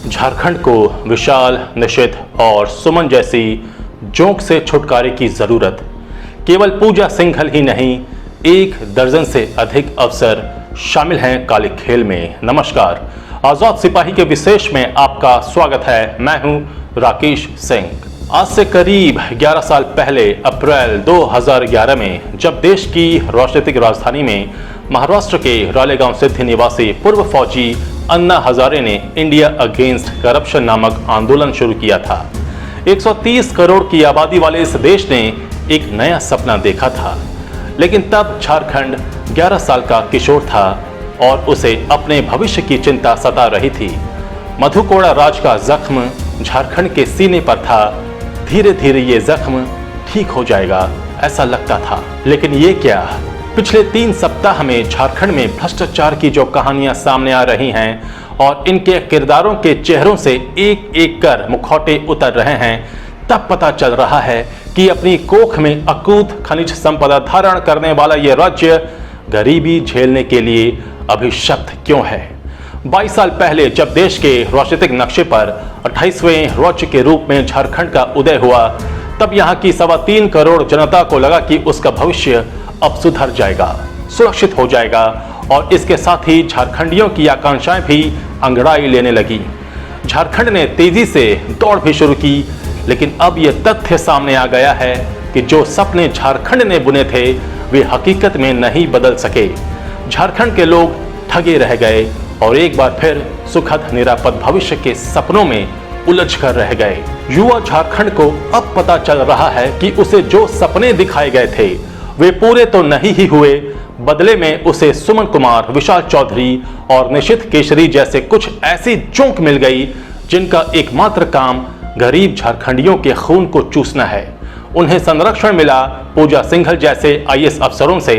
झारखंड को विशाल, निशित और सुमन जैसी जोंक से छुटकारे की जरूरत केवल पूजा सिंघल ही नहीं, 1 दर्जन से अधिक अफसर शामिल हैं काले खेल में। नमस्कार, आजाद सिपाही के विशेष में आपका स्वागत है। मैं हूं राकेश सिंह। आज से करीब 11 साल पहले अप्रैल 2011 में जब देश की राजनीतिक राजधानी में महाराष्ट्र के रालेगांव सिद्धि निवासी पूर्व फौजी अन्ना हजारे ने इंडिया अगेंस्ट करप्शन नामक आंदोलन शुरू किया था। 130 करोड़ की आबादी वाले इस देश ने एक नया सपना देखा था, लेकिन तब झारखंड 11 साल का किशोर था और उसे अपने भविष्य की चिंता सता रही थी। मधु कोड़ा राज का जख्म झारखंड के सीने पर था। धीरे धीरे ये जख्म ठीक हो जाएगा ऐसा लगता था, लेकिन ये क्या, पिछले 3 सप्ताह में झारखंड में भ्रष्टाचार की जो कहानियां सामने आ रही हैं और इनके किरदारों के चेहरों से एक एक कर मुखौटे उतर रहे हैं, तब पता चल रहा है कि अपनी कोख में अकूत खनिज संपदा धारण करने वाला ये राज्य गरीबी झेलने के लिए अभिशप्त क्यों है। 22 साल पहले जब देश के राजनीतिक नक्शे पर 28वें राज्य के रूप में झारखंड का उदय हुआ, तब यहाँ की 3.25 करोड़ जनता को लगा कि उसका भविष्य अब सुधर जाएगा, सुरक्षित हो जाएगा और इसके साथ ही झारखंडियों की आकांक्षाएं भी अंगड़ाई लेने लगी। झारखंड ने तेजी से दौड़ भी शुरू की, लेकिन अब यह तथ्य सामने आ गया है कि जो सपने झारखंड ने बुने थे वे हकीकत में नहीं बदल सके। झारखंड के लोग ठगे रह गए और एक बार फिर सुखद निरापद भविष्य के सपनों में उलझ कर रह गए। युवा झारखंड को अब पता चल रहा है कि उसे जो सपने दिखाए गए थे वे पूरे तो नहीं ही हुए, बदले में उसे सुमन कुमार, विशाल चौधरी और निशित केशरी जैसे कुछ ऐसी जोंक मिल गई जिनका एकमात्र काम गरीब झारखंडियों के खून को चूसना है। उन्हें संरक्षण मिला पूजा सिंघल जैसे IAS अफसरों से,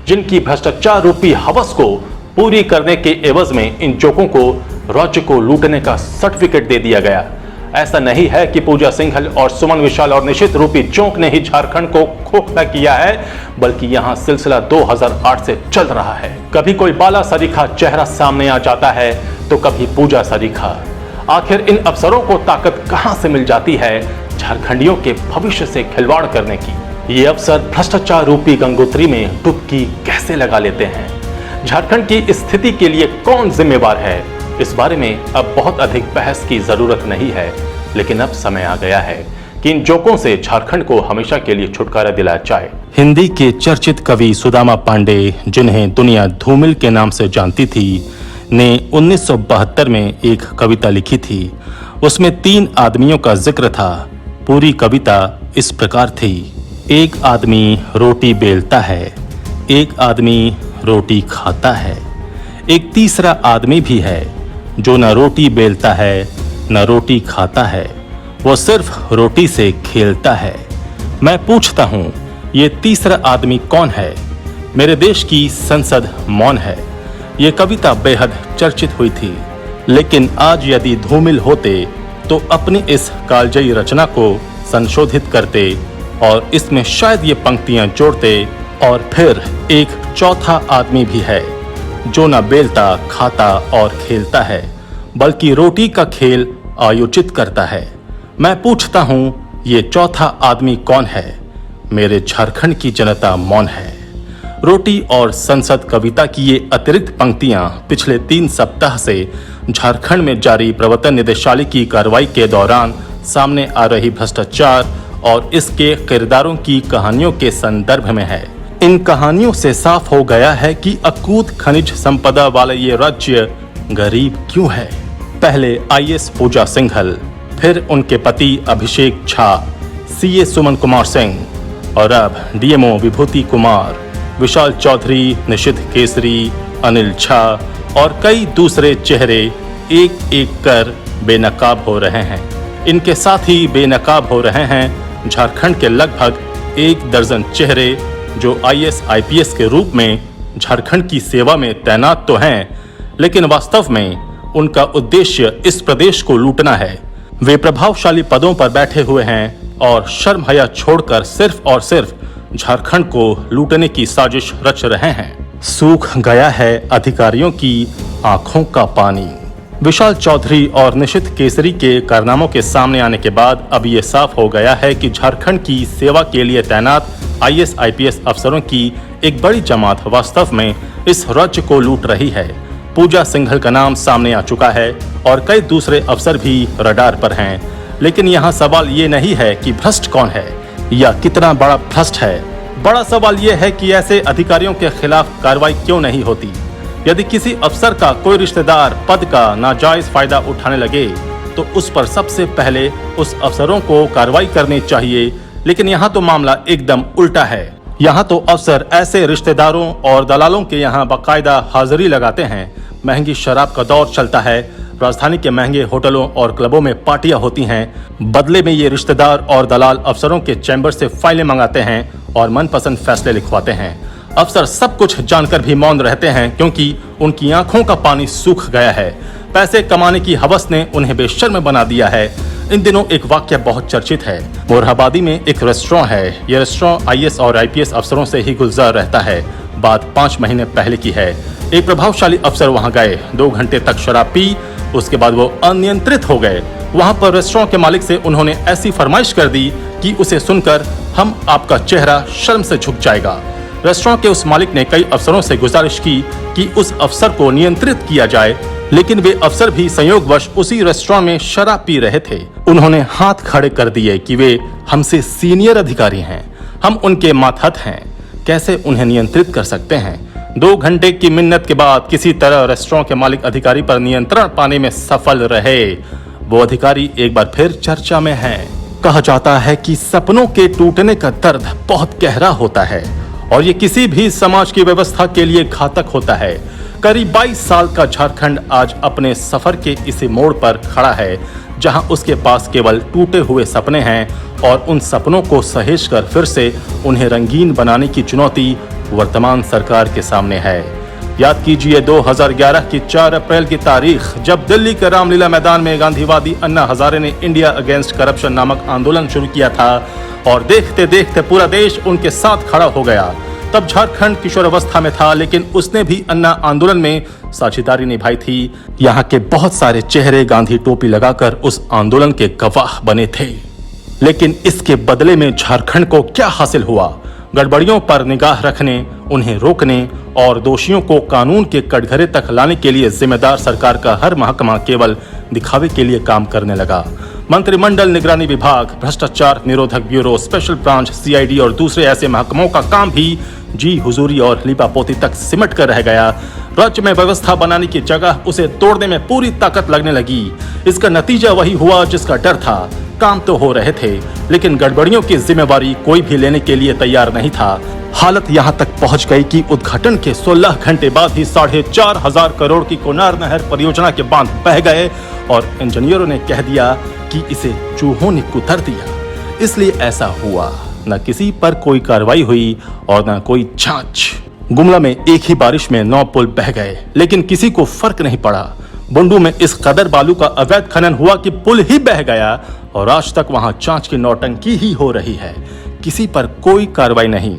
जिनकी भ्रष्टाचार रूपी हवस को पूरी करने के एवज में इन जोकों को राज्य को लूटने का सर्टिफिकेट दे दिया गया। ऐसा नहीं है कि पूजा सिंघल और सुमन, विशाल और निशित रूपी जोंक ने ही झारखंड को खोखला किया है, बल्कि यहां सिलसिला 2008 से चल रहा है। कभी कोई बाला सरीखा चेहरा सामने आ जाता है तो कभी पूजा सरीखा। आखिर इन अफसरों को ताकत कहां से मिल जाती है झारखंडियों के भविष्य से खिलवाड़ करने की। ये अफसर भ्रष्टाचार रूपी गंगोत्री में डुबकी कैसे लगा लेते हैं? झारखंड की स्थिति के लिए कौन जिम्मेवार है, इस बारे में अब बहुत अधिक बहस की जरूरत नहीं है, लेकिन अब समय आ गया है कि इन जोकों से झारखंड को हमेशा के लिए छुटकारा दिलाया जाए। हिंदी के चर्चित कवि सुदामा पांडे, जिन्हें दुनिया धूमिल के नाम से जानती थी, ने 1972 में एक कविता लिखी थी। उसमें 3 आदमियों का जिक्र था। पूरी कविता इस प्रकार थी: एक आदमी रोटी बेलता है, एक आदमी रोटी खाता है, एक तीसरा आदमी भी है जो न रोटी बेलता है न रोटी खाता है, वो सिर्फ रोटी से खेलता है। मैं पूछता हूँ, ये तीसरा आदमी कौन है? मेरे देश की संसद मौन है। ये कविता बेहद चर्चित हुई थी, लेकिन आज यदि धूमिल होते तो अपनी इस कालजयी रचना को संशोधित करते और इसमें शायद ये पंक्तियां जोड़ते: और फिर एक चौथा आदमी भी है जो न बेलता, खाता और खेलता है, बल्कि रोटी का खेल आयोजित करता है। मैं पूछता हूँ, ये चौथा आदमी कौन है? मेरे झारखंड की जनता मौन है। रोटी और संसद कविता की ये अतिरिक्त पंक्तियां पिछले 3 सप्ताह से झारखंड में जारी प्रवर्तन निदेशालय की कार्रवाई के दौरान सामने आ रही भ्रष्टाचार और इसके किरदारों की कहानियों के संदर्भ में है। इन कहानियों से साफ हो गया है कि अकूत खनिज संपदा वाला ये राज्य गरीब क्यों है। पहले IAS पूजा सिंघल, फिर उनके पति अभिषेक झा, CA सुमन कुमार सिंह और अब DMO विभूति कुमार, विशाल चौधरी, निशित केसरी, अनिल झा और कई दूसरे चेहरे एक एक कर बेनकाब हो रहे हैं। इनके साथ ही बेनकाब हो रहे हैं झारखंड के लगभग 1 दर्जन चेहरे जो IAS IPS के रूप में झारखंड की सेवा में तैनात तो हैं, लेकिन वास्तव में उनका उद्देश्य इस प्रदेश को लूटना है। वे प्रभावशाली पदों पर बैठे हुए हैं और शर्म हया छोड़कर सिर्फ और सिर्फ झारखंड को लूटने की साजिश रच रहे हैं। सूख गया है अधिकारियों की आंखों का पानी। विशाल चौधरी और निशित केसरी के कारनामों के सामने आने के बाद अब ये साफ हो गया है कि झारखंड की सेवा के लिए तैनात आईएएस आईपीएस अफसरों की एक बड़ी जमात वास्तव में इस राज्य को लूट रही है। पूजा सिंघल का नाम सामने आ चुका है और कई दूसरे अफसर भी रडार पर हैं। लेकिन यहाँ सवाल ये नहीं है कि भ्रष्ट कौन है या कितना बड़ा भ्रष्ट है। बड़ा सवाल ये है कि ऐसे अधिकारियों के खिलाफ कार्रवाई क्यों नहीं होती। यदि किसी अफसर का कोई रिश्तेदार पद का नाजायज फायदा उठाने लगे तो उस पर सबसे पहले उस अफसरों को कार्रवाई करनी चाहिए। लेकिन यहाँ तो मामला एकदम उल्टा है। यहाँ तो अफसर ऐसे रिश्तेदारों और दलालों के यहाँ बाकायदा हाजिरी लगाते हैं। महंगी शराब का दौर चलता है। राजधानी के महंगे होटलों और क्लबों में पार्टियां होती हैं। बदले में ये रिश्तेदार और दलाल अफसरों के चैम्बर से फाइलें मंगाते हैं और मनपसंद फैसले लिखवाते हैं। अफसर सब कुछ जानकर भी मौन रहते हैं क्योंकि उनकी आंखों का पानी सूख गया है। पैसे कमाने की हवस ने उन्हें बेशर्म बना दिया है। इन दिनों एक वाक्य बहुत चर्चित है। मोरहाबादी में एक रेस्टोरेंट है। यह रेस्टोरेंट आईएएस और आईपीएस अफसरों से ही गुलजार रहता है। बात 5 महीने पहले की है। एक प्रभावशाली अफसर वहां गए, 2 घंटे तक शराब पी, उसके बाद वो अनियंत्रित हो गए। वहां पर रेस्टोरेंट के मालिक से उन्होंने ऐसी फरमाइश कर दी कि उसे सुनकर हम आपका चेहरा शर्म से झुक जाएगा। रेस्टोरेंट के उस मालिक ने कई अफसरों से गुजारिश की कि उस अफसर को नियंत्रित किया जाए, लेकिन वे अफसर भी संयोगवश उसी रेस्टोरेंट में शराब पी रहे थे। उन्होंने हाथ खड़े कर दिए कि वे हमसे सीनियर अधिकारी हैं, हम उनके मातहत हैं, कैसे उन्हें नियंत्रित कर सकते हैं। 2 घंटे की मिन्नत के बाद किसी तरह रेस्टोरेंट के मालिक अधिकारी पर नियंत्रण पाने में सफल रहे। वो अधिकारी एक बार फिर चर्चा में है। कहा जाता है कि सपनों के टूटने का दर्द बहुत गहरा होता है और ये किसी भी समाज की व्यवस्था के लिए घातक होता है। करीब 22 साल का झारखंड आज अपने सफर के इसी मोड़ पर खड़ा है जहां उसके पास केवल टूटे हुए सपने हैं और उन सपनों को सहेजकर फिर से उन्हें रंगीन बनाने की चुनौती वर्तमान सरकार के सामने है। याद कीजिए 2011 की 4 अप्रैल की तारीख, जब दिल्ली के रामलीला मैदान में गांधीवादी अन्ना हजारे ने इंडिया अगेंस्ट करप्शन नामक आंदोलन शुरू किया था और देखते देखते पूरा देश उनके साथ खड़ा हो गया। तब झारखंड किशोरावस्था में था, लेकिन उसने भी अन्ना आंदोलन में साझेदारी निभाई थी। यहाँ के बहुत सारे चेहरे गांधी टोपी लगाकर उस आंदोलन के गवाह बने थे। लेकिन इसके बदले में झारखंड को क्या हासिल हुआ? गड़बड़ियों पर निगाह रखने, उन्हें रोकने और दोषियों को कानून के कटघरे तक लाने के लिए जिम्मेदार सरकार का हर महकमा केवल दिखावे के लिए काम करने लगा। मंत्रिमंडल निगरानी विभाग, भ्रष्टाचार निरोधक ब्यूरो, स्पेशल ब्रांच, सीआईडी और दूसरे ऐसे महकमों का काम भी जी हुजूरी और लीपापोती तक सिमट कर रह गया। राज्य में व्यवस्था बनाने की जगह उसे तोड़ने में पूरी ताकत लगने लगी। इसका नतीजा वही हुआ जिसका डर था। काम तो हो रहे थे, लेकिन गड़बड़ियों की जिम्मेवारी कोई भी लेने के लिए तैयार नहीं था। हालत यहाँ तक पहुँच गई कि उद्घाटन के 16 घंटे बाद ही 4,500 करोड़ की कोनार नहर परियोजना के बांध बह गए और इंजीनियरों ने कह दिया कि इसे चूहों ने कुतर दिया, इसलिए ऐसा हुआ। न किसी पर कोई कार्रवाई हुई और न कोई जांच। गुमला में एक ही बारिश में 9 पुल बह गए, लेकिन किसी को फर्क नहीं पड़ा। बुंडू में इस कदर बालू का अवैध खनन हुआ कि पुल ही बह गया और आज तक वहां जांच की नौटंकी ही हो रही है। किसी पर कोई कार्रवाई नहीं।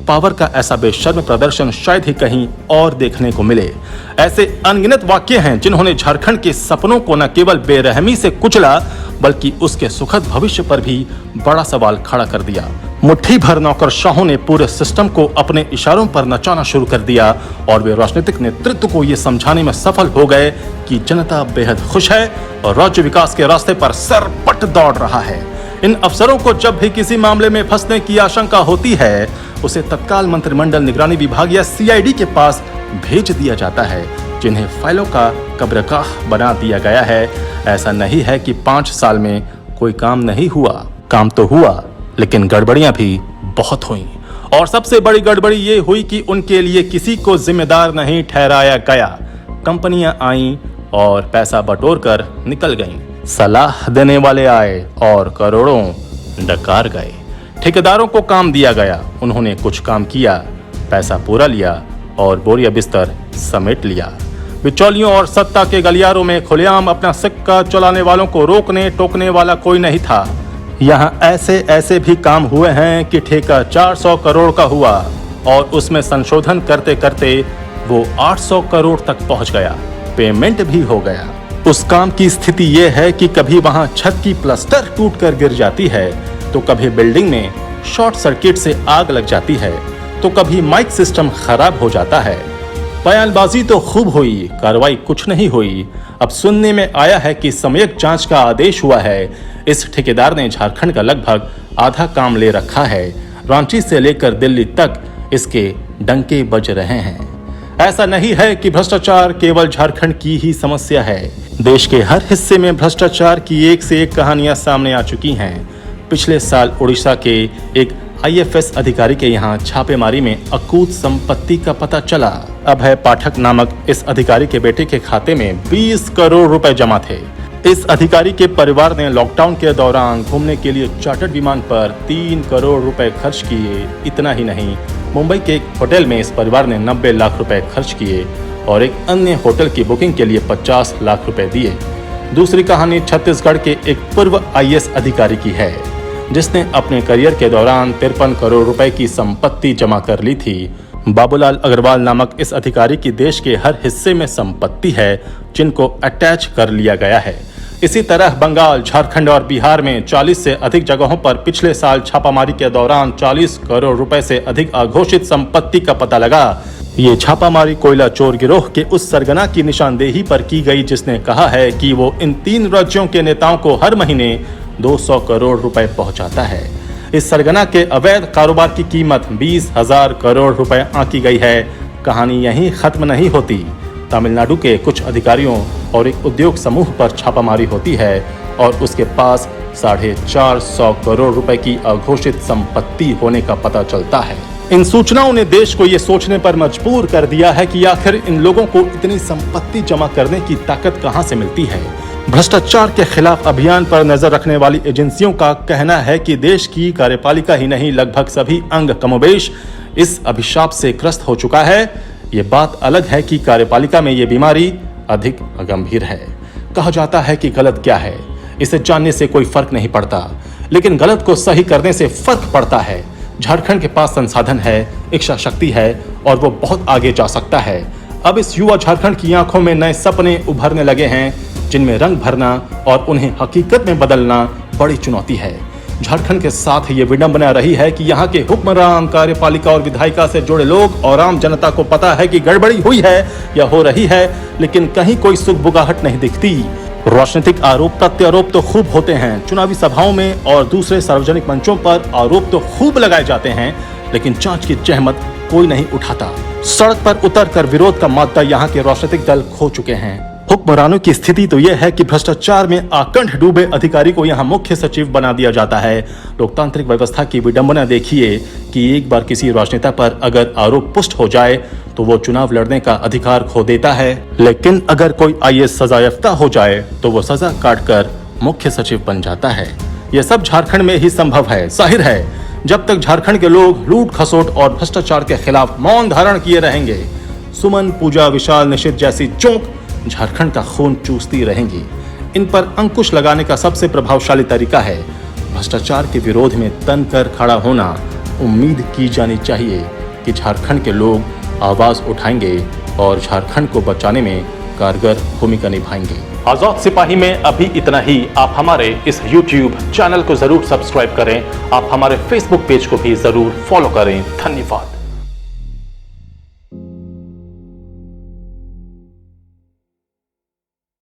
पावर का ऐसा बेशर्म प्रदर्शन शायद ही कहीं और देखने को मिले। ऐसे अनगिनत वाक्य हैं जिन्होंने झारखंड के सपनों को न केवल बेरहमी से कुचला, बल्कि उसके सुखद भविष्य पर भी बड़ा सवाल खड़ा कर दिया। मुट्ठी भर नौकरशाहों ने पूरे सिस्टम को अपने इशारों पर नचाना शुरू कर दिया और वे राजनीतिक नेतृत्व को ये समझाने में सफल हो गए कि जनता बेहद खुश है और राज्य विकास के रास्ते पर सरपट दौड़ रहा है। इन अफसरों को जब भी किसी मामले में फंसने की आशंका होती है, उसे तत्काल मंत्रिमंडल निगरानी विभाग या सीआईडी के पास भेज दिया जाता है, जिन्हें फाइलों का कब्रगाह बना दिया गया है। ऐसा नहीं है कि 5 साल में कोई काम नहीं हुआ, काम तो हुआ, लेकिन गड़बड़ियां भी बहुत हुई। और सबसे बड़ी गड़बड़ी ये हुई कि उनके लिए किसी को जिम्मेदार नहीं ठहराया गया। कंपनियां आईं और पैसा बटोर कर निकल गईं। सलाह देने वाले आए और करोड़ों डकार गए। ठेकेदारों को काम दिया गया, उन्होंने कुछ काम किया, पैसा पूरा लिया और बोरिया बिस्तर समेट लिया। बिचौलियों और सत्ता के गलियारों में खुलेआम अपना सिक्का चलाने वालों को रोकने टोकने वाला कोई नहीं था। यहाँ ऐसे ऐसे भी काम हुए हैं कि ठेका 400 करोड़ का हुआ और उसमें संशोधन करते करते वो 800 करोड़ तक पहुँच गया। पेमेंट भी हो गया। उस काम की स्थिति ये है कि कभी वहां छत की प्लास्टर टूटकर गिर जाती है, तो कभी बिल्डिंग में शॉर्ट सर्किट से आग लग जाती है, तो कभी माइक सिस्टम खराब हो जाता है। बयानबाजी तो खूब हुई, कार्रवाई कुछ नहीं हुई। अब सुनने में आया है कि सम्यक जांच का आदेश हुआ है। इस ठेकेदार ने झारखंड का लगभग आधा काम ले रखा है। रांची से लेकर दिल्ली तक इसके डंके बज रहे हैं। ऐसा नहीं है कि भ्रष्टाचार केवल झारखंड की ही समस्या है। देश के हर हिस्से में भ्रष्टाचार की एक से एक कहानियां सामने आ चुकी हैं। पिछले साल उड़ीसा के एक IFS अधिकारी के यहाँ छापेमारी में अकूत संपत्ति का पता चला। अभय पाठक नामक इस अधिकारी के बेटे के खाते में 20 करोड़ रुपए जमा थे। इस अधिकारी के परिवार ने लॉकडाउन के दौरान घूमने के लिए चार्टर्ड विमान पर 3 करोड़ रुपए खर्च किए। इतना ही नहीं, मुंबई के एक होटल में इस परिवार ने 90 लाख रुपए खर्च किए और एक अन्य होटल की बुकिंग के लिए 50 लाख रुपए दिए। दूसरी कहानी छत्तीसगढ़ के एक पूर्व IAS अधिकारी की है, जिसने अपने करियर के दौरान 53 करोड़ रुपए की संपत्ति जमा कर ली थी। बाबूलाल अग्रवाल नामक इस अधिकारी की देश के हर हिस्से में संपत्ति है, जिनको अटैच कर लिया गया है। इसी तरह बंगाल, झारखंड और बिहार में 40 से अधिक जगहों पर पिछले साल छापामारी के दौरान 40 करोड़ रुपए से अधिक अघोषित संपत्ति का पता लगा। ये छापामारी कोयला चोर गिरोह के उस सरगना की निशानदेही पर की गई, जिसने कहा है कि वो इन 3 राज्यों के नेताओं को हर महीने 200 करोड़ रुपए पहुंचाता है। इस सरगना के अवैध कारोबार की कीमत 20,000 करोड़ रुपए आंकी गई है। कहानी यहीं खत्म नहीं होती। तमिलनाडु के कुछ अधिकारियों और एक उद्योग समूह पर छापामारी होती है और उसके पास 450 करोड़ रुपए की अघोषित संपत्ति होने का पता चलता है। इन सूचनाओं ने देश को ये सोचने पर मजबूर कर दिया है कि आखिर इन लोगों को इतनी संपत्ति जमा करने की ताकत कहां से मिलती है। भ्रष्टाचार के खिलाफ अभियान पर नजर रखने वाली एजेंसियों का कहना है कि देश की कार्यपालिका ही नहीं, लगभग सभी अंग कमोबेश इस अभिशाप से ग्रस्त हो चुका है। ये बात अलग है कि कार्यपालिका में ये बीमारी अधिक गंभीर है। कहा जाता है कि गलत क्या है, इसे जानने से कोई फर्क नहीं पड़ता, लेकिन गलत को सही करने से फर्क पड़ता है। झारखंड के पास संसाधन है, इच्छा शक्ति है और वो बहुत आगे जा सकता है। अब इस युवा झारखंड की आंखों में नए सपने उभरने लगे हैं, जिनमें रंग भरना और उन्हें हकीकत में बदलना बड़ी चुनौती है। झारखंड के साथ ये विडंबना रही है कि यहाँ के हुक्मरान, कार्यपालिका और विधायिका से जुड़े लोग और आम जनता को पता है कि गड़बड़ी हुई है या हो रही है, लेकिन कहीं कोई सुगबुगाहट नहीं दिखती। राजनीतिक आरोप प्रत्यारोप तो खूब होते हैं, चुनावी सभाओं में और दूसरे सार्वजनिक मंचों पर आरोप तो खूब लगाए जाते हैं, लेकिन जांच की जहमत कोई नहीं उठाता। सड़क पर उतरकर विरोध का मादा यहाँ के राजनीतिक दल खो चुके हैं। हुक्मरानों की स्थिति तो यह है कि भ्रष्टाचार में आकंठ डूबे अधिकारी को यहाँ मुख्य सचिव बना दिया जाता है। लोकतांत्रिक व्यवस्था की विडंबना देखिए कि एक बार किसी राजनेता पर अगर आरोप पुष्ट हो जाए तो वो चुनाव लड़ने का अधिकार खो देता है, लेकिन अगर कोई IAS सजायाफ्ता हो जाए तो वो सजा काटकर मुख्य सचिव बन जाता है। यह सब झारखंड में ही संभव है। जाहिर है, जब तक झारखंड के लोग लूट खसोट और भ्रष्टाचार के खिलाफ मौन धारण किए रहेंगे, सुमन, पूजा, विशाल, निशित जैसी चौंक झारखंड का खून चूसती रहेंगी। इन पर अंकुश लगाने का सबसे प्रभावशाली तरीका है भ्रष्टाचार के विरोध में तनकर खड़ा होना। उम्मीद की जानी चाहिए कि झारखंड के लोग आवाज उठाएंगे और झारखंड को बचाने में कारगर भूमिका निभाएंगे। आजाद सिपाही में अभी इतना ही। आप हमारे इस YouTube चैनल को जरूर सब्सक्राइब करें। आप हमारे Facebook पेज को भी जरूर फॉलो करें। धन्यवाद।